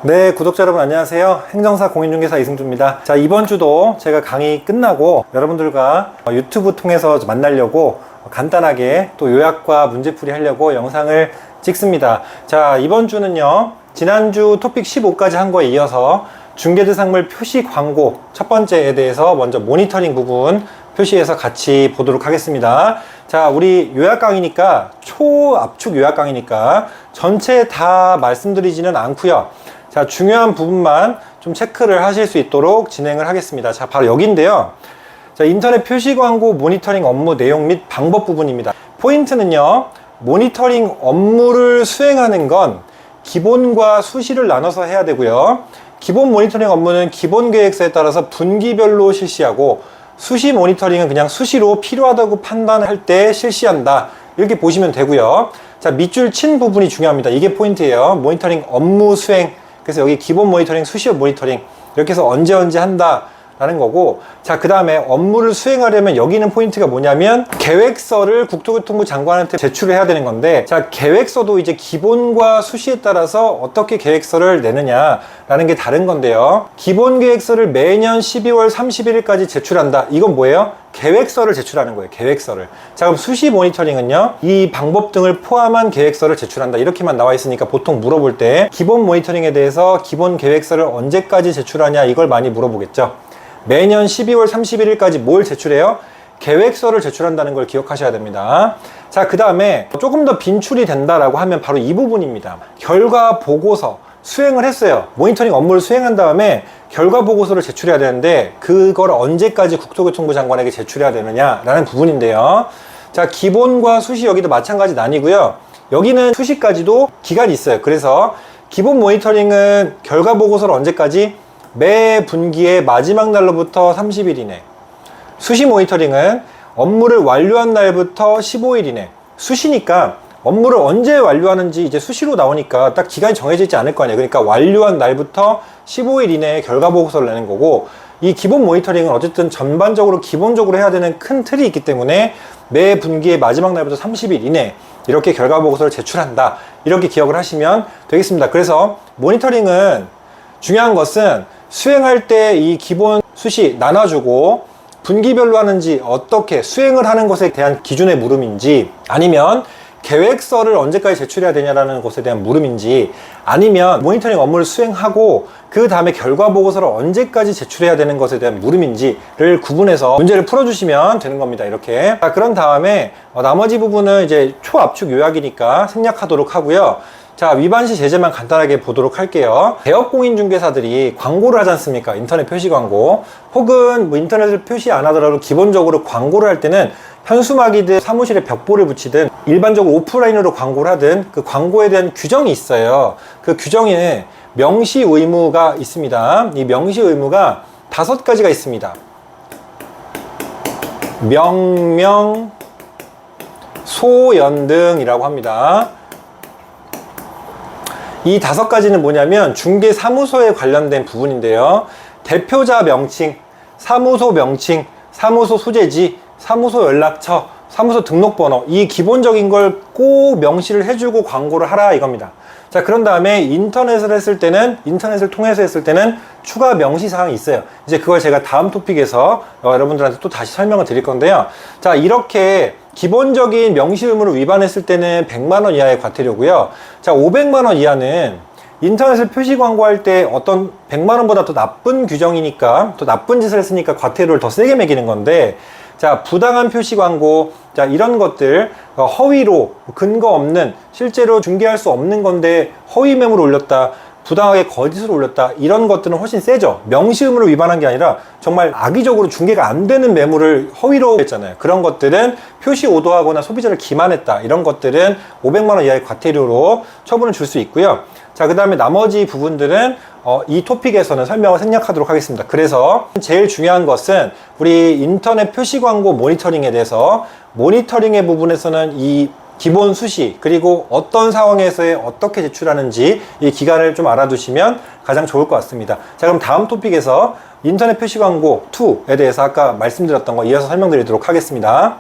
네, 구독자 여러분 안녕하세요. 행정사 공인중개사 이승주입니다. 자, 이번 주도 제가 강의 끝나고 여러분들과 유튜브 통해서 만나려고 간단하게 또 요약과 문제풀이 하려고 영상을 찍습니다. 자, 이번 주는요, 지난주 토픽 15까지 한 거에 이어서 중개대상물 표시 광고 첫 번째에 대해서 먼저 모니터링 부분 표시해서 같이 보도록 하겠습니다. 자, 우리 요약 강의니까 초압축 요약 강의니까 전체 다 말씀드리지는 않고요. 자, 중요한 부분만 좀 체크를 하실 수 있도록 진행을 하겠습니다. 자, 바로 여기인데요. 자, 인터넷 표시 광고 모니터링 업무 내용 및 방법 부분입니다. 포인트는요, 모니터링 업무를 수행하는 건 기본과 수시를 나눠서 해야 되고요. 기본 모니터링 업무는 기본 계획서에 따라서 분기별로 실시하고, 수시 모니터링은 그냥 수시로 필요하다고 판단할 때 실시한다, 이렇게 보시면 되고요. 자, 밑줄 친 부분이 중요합니다. 이게 포인트예요. 모니터링 업무 수행. 그래서 여기 기본 모니터링, 수시 모니터링 이렇게 해서 언제 한다 라는 거고, 자, 그 다음에 업무를 수행하려면 여기는 포인트가 뭐냐면 계획서를 국토교통부 장관한테 제출을 해야 되는 건데, 자, 계획서도 이제 기본과 수시에 따라서 어떻게 계획서를 내느냐 라는 게 다른 건데요. 기본 계획서를 매년 12월 31일까지 제출한다. 이건 뭐예요? 계획서를 제출하는 거예요. 계획서를. 자, 그럼 수시 모니터링은요, 이 방법 등을 포함한 계획서를 제출한다, 이렇게만 나와 있으니까 보통 물어볼 때 기본 모니터링에 대해서 기본 계획서를 언제까지 제출하냐, 이걸 많이 물어보겠죠. 매년 12월 31일까지 뭘 제출해요? 계획서를 제출한다는 걸 기억하셔야 됩니다. 자, 그 다음에 조금 더 빈출이 된다라고 하면 바로 이 부분입니다. 결과 보고서 수행을 했어요. 모니터링 업무를 수행한 다음에 결과 보고서를 제출해야 되는데, 그걸 언제까지 국토교통부 장관에게 제출해야 되느냐라는 부분인데요. 자, 기본과 수시 여기도 마찬가지 나뉘고요. 여기는 수시까지도 기간이 있어요. 그래서 기본 모니터링은 결과 보고서를 언제까지? 매 분기의 마지막 날로부터 30일 이내. 수시 모니터링은 업무를 완료한 날부터 15일 이내. 수시니까 업무를 언제 완료하는지 이제 수시로 나오니까 딱 기간이 정해져 있지 않을 거 아니에요. 그러니까 완료한 날부터 15일 이내에 결과 보고서를 내는 거고, 이 기본 모니터링은 어쨌든 전반적으로 기본적으로 해야 되는 큰 틀이 있기 때문에 매 분기의 마지막 날부터 30일 이내 이렇게 결과 보고서를 제출한다, 이렇게 기억을 하시면 되겠습니다. 그래서 모니터링은 중요한 것은 수행할 때 이 기본 수시 나눠주고, 분기별로 하는지, 어떻게 수행을 하는 것에 대한 기준의 물음인지, 아니면 계획서를 언제까지 제출해야 되냐라는 것에 대한 물음인지, 아니면 모니터링 업무를 수행하고 그 다음에 결과 보고서를 언제까지 제출해야 되는 것에 대한 물음인지를 구분해서 문제를 풀어주시면 되는 겁니다. 이렇게. 자, 그런 다음에 나머지 부분은 이제 초압축 요약이니까 생략하도록 하고요. 자, 위반시 제재만 간단하게 보도록 할게요. 대업공인중개사들이 광고를 하지 않습니까? 인터넷 표시 광고, 혹은 뭐 인터넷을 표시 안 하더라도 기본적으로 광고를 할 때는 현수막이든 사무실에 벽보를 붙이든 일반적으로 오프라인으로 광고를 하든 그 광고에 대한 규정이 있어요. 그 규정에 명시 의무가 있습니다. 이 명시 의무가 5가지가 있습니다. 명명, 소연등이라고 합니다. 이 5가지는 뭐냐면 중개사무소에 관련된 부분인데요. 대표자 명칭, 사무소 명칭, 사무소 소재지, 사무소 연락처, 사무소 등록번호, 이 기본적인 걸 꼭 명시를 해주고 광고를 하라, 이겁니다. 자, 그런 다음에 인터넷을 통해서 했을 때는 추가 명시사항이 있어요. 이제 그걸 제가 다음 토픽에서 여러분들한테 또 다시 설명을 드릴 건데요. 자, 이렇게 기본적인 명시 의무를 위반했을 때는 100만 원 이하의 과태료고요. 자, 500만 원 이하는 인터넷을 표시 광고할 때 어떤 100만 원보다 더 나쁜 규정이니까, 더 나쁜 짓을 했으니까 과태료를 더 세게 매기는 건데, 자, 부당한 표시 광고, 자, 이런 것들, 허위로 근거 없는, 실제로 중개할 수 없는 건데 허위 매물을 올렸다, 부당하게 거짓으로 올렸다, 이런 것들은 훨씬 세죠. 명시 의무를 위반한 게 아니라 정말 악의적으로 중개가 안 되는 매물을 허위로 했잖아요. 그런 것들은 표시 오도하거나 소비자를 기만했다, 이런 것들은 500만 원 이하의 과태료로 처분을 줄 수 있고요. 자, 그 다음에 나머지 부분들은 이 토픽에서는 설명을 생략하도록 하겠습니다. 그래서 제일 중요한 것은 우리 인터넷 표시 광고 모니터링에 대해서, 모니터링의 부분에서는 이 기본 수시, 그리고 어떤 상황에서의 어떻게 제출하는지 이 기간을 좀 알아두시면 가장 좋을 것 같습니다. 자, 그럼 다음 토픽에서 인터넷 표시 광고 2에 대해서 아까 말씀드렸던 거 이어서 설명드리도록 하겠습니다.